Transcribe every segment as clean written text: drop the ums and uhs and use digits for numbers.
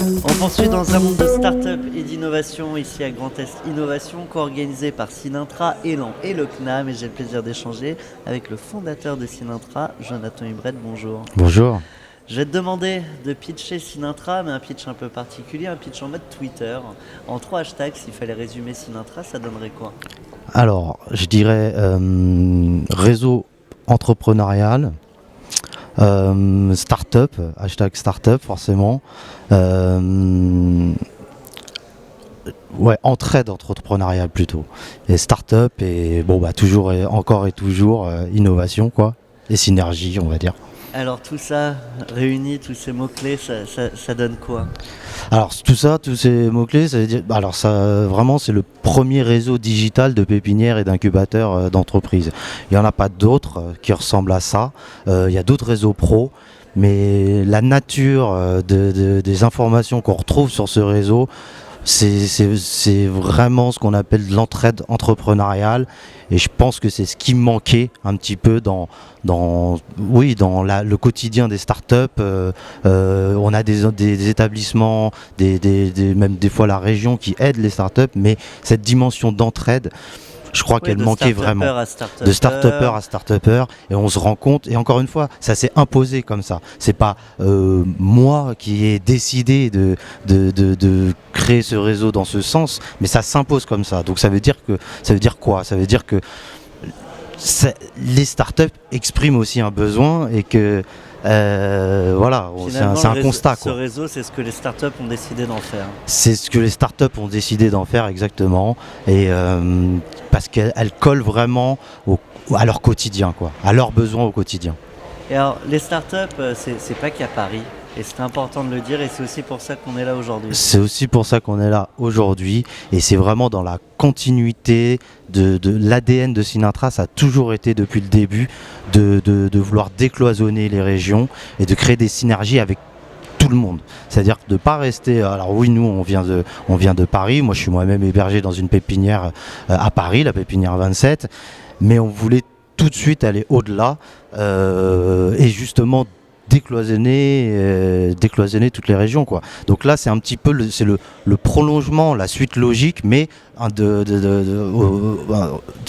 On poursuit dans un monde de start-up et d'innovation ici à Grand Est Innovation, co-organisé par Synintra, Elan et le CNAM. Et j'ai le plaisir d'échanger avec le fondateur de Synintra, Jonathan Hubret. Bonjour. Bonjour. Je vais te demander de pitcher Synintra, mais un pitch un peu particulier, un pitch en mode Twitter. En 3 hashtags, s'il fallait résumer Synintra, ça donnerait quoi? Alors, je dirais réseau entrepreneurial, startup, hashtag startup forcément, entraide entrepreneuriale plutôt, et startup et toujours et encore et toujours innovation quoi, et synergie on va dire. Alors tout ça réuni, tous ces mots-clés, ça donne quoi? Alors tout ça, tous ces mots-clés, ça veut dire, alors ça vraiment c'est le premier réseau digital de pépinières et d'incubateurs d'entreprises. Il n'y en a pas d'autres qui ressemblent à ça. Il y a d'autres réseaux pro, mais la nature des informations qu'on retrouve sur ce réseau, c'est vraiment ce qu'on appelle de l'entraide entrepreneuriale, et je pense que c'est ce qui manquait un petit peu dans le quotidien des startups. On a des établissements, même des fois la région qui aide les startups, mais cette dimension d'entraide, je crois qu'elle manquait vraiment. De start-upper à start-upper, et on se rend compte, et encore une fois, ça s'est imposé comme ça. C'est pas moi qui ai décidé de créer ce réseau dans ce sens, mais ça s'impose comme ça. Donc ça veut dire quoi? Ça veut dire que les startups expriment aussi un besoin, et que c'est un constat. Ce réseau, c'est ce que les startups ont décidé d'en faire. C'est ce que les startups ont décidé d'en faire exactement, et parce qu'elles collent vraiment à leur quotidien, quoi, à leurs besoins au quotidien. Et alors, les startups, c'est pas qu'à Paris, et c'est important de le dire, et c'est aussi pour ça qu'on est là aujourd'hui. C'est aussi pour ça qu'on est là aujourd'hui, et c'est vraiment dans la continuité de l'ADN de Synintra. Ça a toujours été depuis le début de vouloir décloisonner les régions et de créer des synergies avec tout le monde. C'est-à-dire de ne pas rester... Alors oui, nous, on vient de Paris. Moi, je suis moi-même hébergé dans une pépinière à Paris, la pépinière 27. Mais on voulait tout de suite aller au-delà et justement décloisonner toutes les régions, quoi. Donc là, c'est un petit peu le prolongement, la suite logique, mais à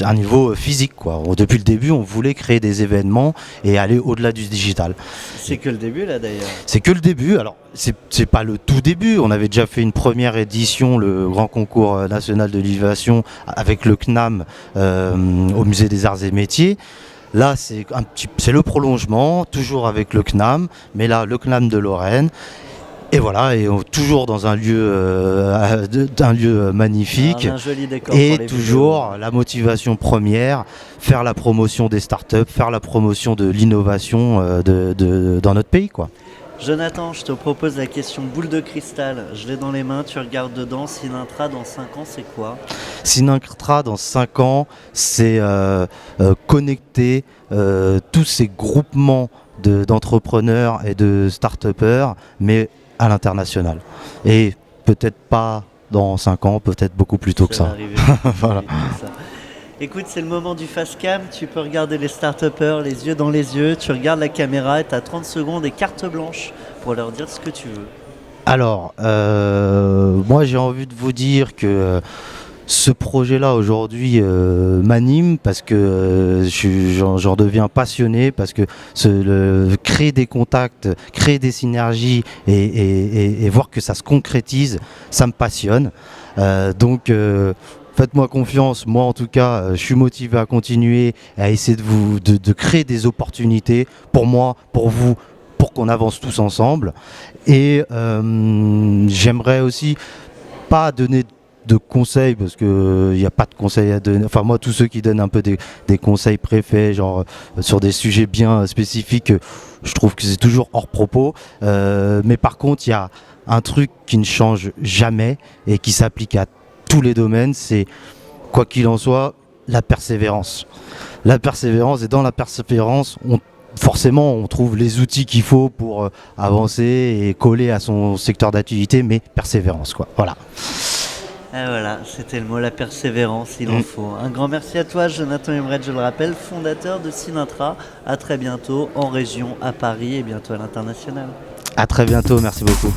un niveau physique, quoi. Depuis le début, on voulait créer des événements et aller au-delà du digital. C'est que le début, là, d'ailleurs. C'est que le début. Alors, c'est pas le tout début. On avait déjà fait une première édition, le Grand Concours National de l'Innovation, avec le CNAM au Musée des Arts et Métiers. Là, c'est le prolongement, toujours avec le CNAM, mais là, le CNAM de Lorraine. Et voilà, et toujours dans un lieu magnifique. Un joli décor et toujours la motivation première, faire la promotion des startups, faire la promotion de l'innovation dans notre pays, quoi. Jonathan, je te propose la question boule de cristal. Je l'ai dans les mains, tu regardes dedans. Synintra dans 5 ans, c'est quoi? Synintra dans 5 ans, c'est connecter tous ces groupements d'entrepreneurs et de start-upers, mais à l'international. Et peut-être pas dans 5 ans, peut-être beaucoup plus tôt que ça. Voilà. Écoute, c'est le moment du fast cam. Tu peux regarder les start-upers les yeux dans les yeux. Tu regardes la caméra et tu as 30 secondes et carte blanche pour leur dire ce que tu veux. Alors, moi j'ai envie de vous dire que ce projet-là aujourd'hui m'anime, parce que j'en deviens passionné, parce que créer des contacts, créer des synergies et voir que ça se concrétise, ça me passionne. Donc faites-moi confiance. Moi en tout cas, je suis motivé à continuer, à essayer de créer des opportunités pour moi, pour vous, pour qu'on avance tous ensemble. Et j'aimerais aussi pas donner de conseils, parce que il n'y a pas de conseils à donner. Enfin moi, tous ceux qui donnent un peu des conseils préfets, genre sur des sujets bien spécifiques, je trouve que c'est toujours hors propos. Mais par contre, il y a un truc qui ne change jamais et qui s'applique à tous les domaines, c'est, quoi qu'il en soit, la persévérance. La persévérance, et dans la persévérance, forcément, on trouve les outils qu'il faut pour avancer et coller à son secteur d'activité, mais persévérance, quoi. Voilà. Et voilà, c'était le mot, la persévérance, il en faut. Un grand merci à toi, Jonathan Hubret, je le rappelle, fondateur de Synintra. À très bientôt en région, à Paris et bientôt à l'international. À très bientôt, merci beaucoup.